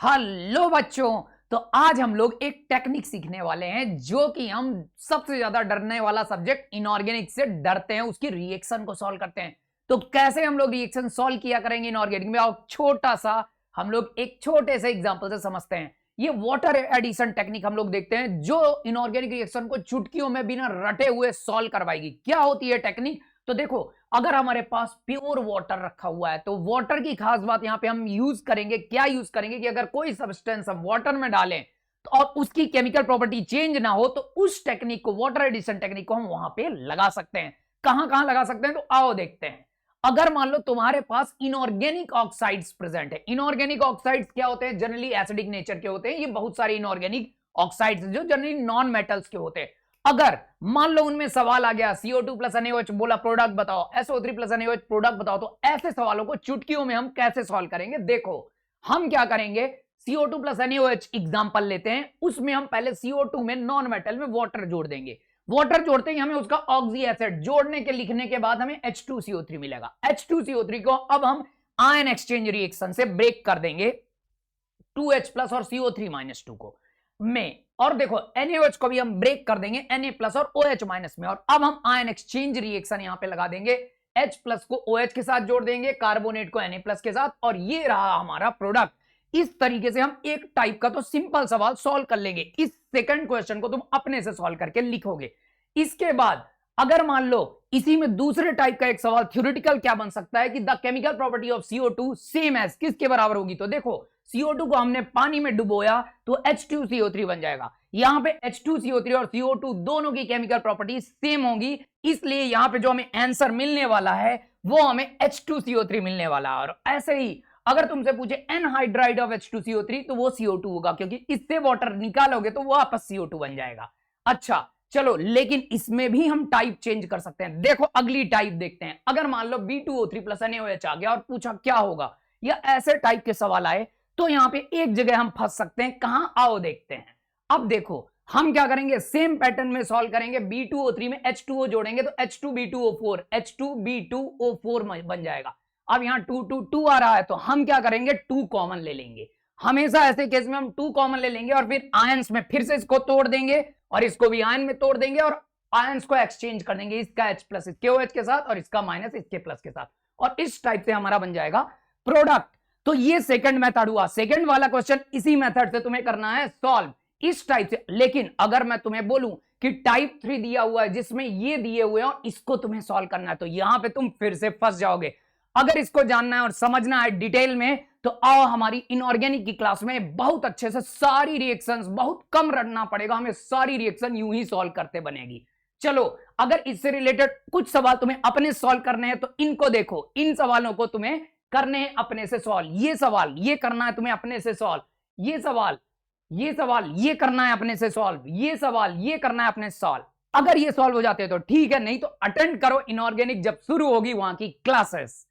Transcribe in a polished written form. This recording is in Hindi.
हेलो बच्चों। तो आज हम लोग एक टेक्निक सीखने वाले हैं जो कि हम सबसे ज्यादा डरने वाला सब्जेक्ट इनऑर्गेनिक से डरते हैं, उसकी रिएक्शन को सॉल्व करते हैं। तो कैसे हम लोग रिएक्शन सॉल्व किया करेंगे इनऑर्गेनिक में, और छोटा सा हम लोग एक छोटे से एग्जांपल से समझते हैं। ये वाटर एडिशन टेक्निक हम लोग देखते हैं जो इनऑर्गेनिक रिएक्शन को चुटकियों में बिना रटे हुए सॉल्व करवाएगी। क्या होती है टेक्निक? तो देखो, अगर हमारे पास प्योर वाटर रखा हुआ है तो वाटर की खास बात यहां पे हम यूज करेंगे, क्या यूज करेंगे कि अगर कोई सब्सटेंस हम वाटर में डालें तो और उसकी केमिकल प्रॉपर्टी चेंज ना हो तो उस टेक्निक को, वाटर एडिशन टेक्निक को हम वहां पे लगा सकते हैं। कहां कहां लगा सकते हैं तो आओ देखते हैं। अगर मान लो तुम्हारे पास इनऑर्गेनिक ऑक्साइड्स प्रेजेंट है। इनऑर्गेनिक ऑक्साइड्स क्या होते हैं? जनरली एसिडिक नेचर के होते हैं। ये बहुत सारे इनऑर्गेनिक ऑक्साइड्स जो जनरली नॉन मेटल्स के होते हैं। अगर मान लो उनमें सवाल आ गया CO2 प्लस NaOH, बोला प्रोडक्ट बताओ, SO3 प्लस NaOH प्रोडक्ट बताओ, तो ऐसे सवालों को चुटकियों में हम कैसे सॉल्व करेंगे? देखो, हम क्या करेंगे, CO2 प्लस NaOH एग्जांपल लेते हैं। उसमें हम पहले CO2 में नॉन मेटल में वाटर जोड़ देंगे। वाटर जोड़ते ही हमें उसका ऑक्सी एसिड जोड़ने के लिखने के बाद हमें H2CO3 मिलेगा। H2CO3 को अब हम आयन एक्सचेंज रिएक्शन से ब्रेक कर देंगे 2H प्लस और CO3 माइनस 2 को में, और देखो NaOH को भी हम ब्रेक कर देंगे Na प्लस और OH माइनस में। और अब हम आयन एक्सचेंज रिएक्शन यहां पे लगा देंगे। H प्लस को OH के साथ जोड़ देंगे, कार्बोनेट को Na प्लस के साथ, और ये रहा हमारा प्रोडक्ट। इस तरीके से हम एक टाइप का तो सिंपल सवाल सॉल्व कर लेंगे। इस सेकंड क्वेश्चन को तुम अपने से सॉल्व करके लिखोगे। इसके बाद अगर मान लो इसी में दूसरे टाइप का एक सवाल थ्योरेटिकल क्या बन सकता है कि the chemical property of CO2 same as, किसके बराबर होगी? तो देखो, CO2 को हमने पानी में डुबोया तो H2CO3 बन जाएगा। यहां पे H2CO3 और CO2 दोनों की केमिकल प्रॉपर्टी सेम होगी, इसलिए यहां पे जो हमें आंसर मिलने वाला है वो हमें H2CO3 मिलने वाला है। और ऐसे ही अगर तुमसे पूछे एनहाइड्राइड ऑफ H2CO3 तो वो CO2 होगा, क्योंकि इससे वाटर निकालोगे तो वो वापस CO2 बन जाएगा। अच्छा चलो, लेकिन इसमें भी हम टाइप चेंज कर सकते हैं। देखो अगली टाइप देखते हैं। अगर मान लो B2O3 प्लस NaOH आ गया और पूछा क्या होगा, या ऐसे टाइप के सवाल आए तो यहां पे एक जगह हम फंस सकते हैं। कहां? आओ देखते हैं। अब देखो हम क्या करेंगे, सेम पैटर्न में सॉल्व करेंगे। B2O3 में H2O जोड़ेंगे तो H2B2O4, H2B2O4 बन जाएगा। अब यहां 2 2 2 आ रहा है तो हम क्या करेंगे, 2 कॉमन ले लेंगे। हमेशा ऐसे केस में हम 2 कॉमन ले लेंगे और फिर आयंस में फिर से इसको तोड़ देंगे और इसको भी आयन में तोड़ देंगे और आयंस को एक्सचेंज कर देंगे, इसका H प्लस इसके OH के साथ और इसका माइनस इसके प्लस के साथ, और इस टाइप से हमारा बन जाएगा प्रोडक्ट। तो ये सेकंड मेथड हुआ। सेकंड वाला क्वेश्चन इसी मेथड से तुम्हें करना है सॉल्व, इस टाइप से। लेकिन अगर मैं तुम्हें बोलूं कि टाइप 3 दिया हुआ है जिसमें ये दिए हुए हैं और इसको तुम्हें सॉल्व करना है, तो यहां पे तुम फिर से फंस जाओगे। अगर इसको जानना है और समझना है डिटेल में तो आओ हमारी इनऑर्गेनिक की क्लास में, बहुत अच्छे से सारी रिएक्शंस, बहुत कम रटना पड़ेगा हमें, सारी रिएक्शन यूं ही सॉल्व करते बनेगी। चलो, अगर इससे रिलेटेड कुछ सवाल तुम्हें अपने सॉल्व करने हैं तो इनको देखो। इन सवालों को तुम्हें करने हैं अपने से सॉल्व। ये सवाल ये करना है तुम्हें अपने से सॉल्व, ये सवाल ये करना है अपने से सॉल्व, ये सवाल ये करना है अपने से सॉल्व। अगर ये सॉल्व हो जाते हैं तो ठीक है, नहीं तो अटेंड करो इनऑर्गेनिक जब शुरू होगी वहां की क्लासेस।